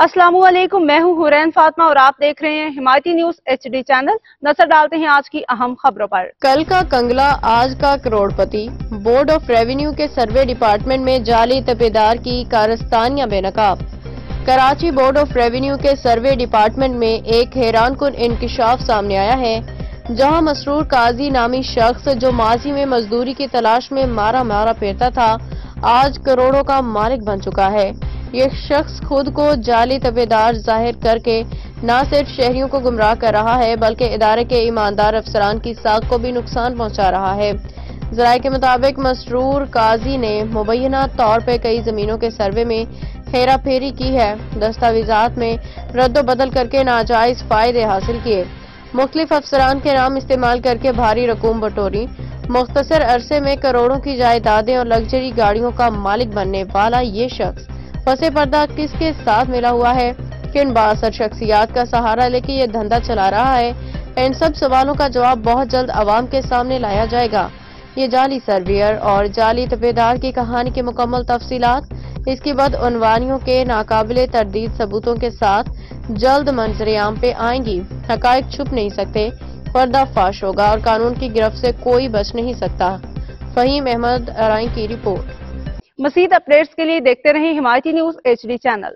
अस्सलामु अलैकुम, मैं हूं हुरैन फातिमा और आप देख रहे हैं हिमायती न्यूज HD चैनल। नजर डालते हैं आज की अहम खबरों पर। कल का कंगला आज का करोड़पति। बोर्ड ऑफ रेवेन्यू के सर्वे डिपार्टमेंट में जाली तपेदार की कारस्तानियां बेनकाब। कराची बोर्ड ऑफ रेवेन्यू के सर्वे डिपार्टमेंट में एक हैरानकुन इंकशाफ सामने आया है, जहां मसरूर काजी नामी शख्स जो माजी में मजदूरी की तलाश में मारा फिरता था, आज करोड़ों का मालिक बन चुका है। ये शख्स खुद को जाली तपेदार जाहिर करके न सिर्फ शहरियों को गुमराह कर रहा है, बल्कि इदारे के ईमानदार अफसरान की साख को भी नुकसान पहुंचा रहा है। ज़राए के मुताबिक मसरूर काजी ने मुबैना तौर पर कई जमीनों के सर्वे में हेरा फेरी की है, दस्तावेजात में रद्द बदल करके नाजायज फायदे हासिल किए, मुख्तलिफ अफसरान के नाम इस्तेमाल करके भारी रकूम बटोरी। मुख्तसर अरसे में करोड़ों की जायदादें और लग्जरी गाड़ियों का मालिक बनने वाला ये शख्स पसे पर्दा किसके साथ मिला हुआ है, किन बासर शख्सियात का सहारा लेके ये धंधा चला रहा है, इन सब सवालों का जवाब बहुत जल्द आवाम के सामने लाया जाएगा। ये जाली सर्वेयर और जाली तपेदार की कहानी की मुकम्मल तफसीलात, इसकी बदउनवानियों के नाकाबिले तरदीद सबूतों के साथ जल्द मंजर-ए-आम पे आएंगी। हकायक छुप नहीं सकते, पर्दाफाश होगा और कानून की गिरफ्त से कोई बच नहीं सकता। फहीम अहमद अराई की रिपोर्ट। मज़ीद अपडेट्स के लिए देखते रहें हिमायती न्यूज HD चैनल।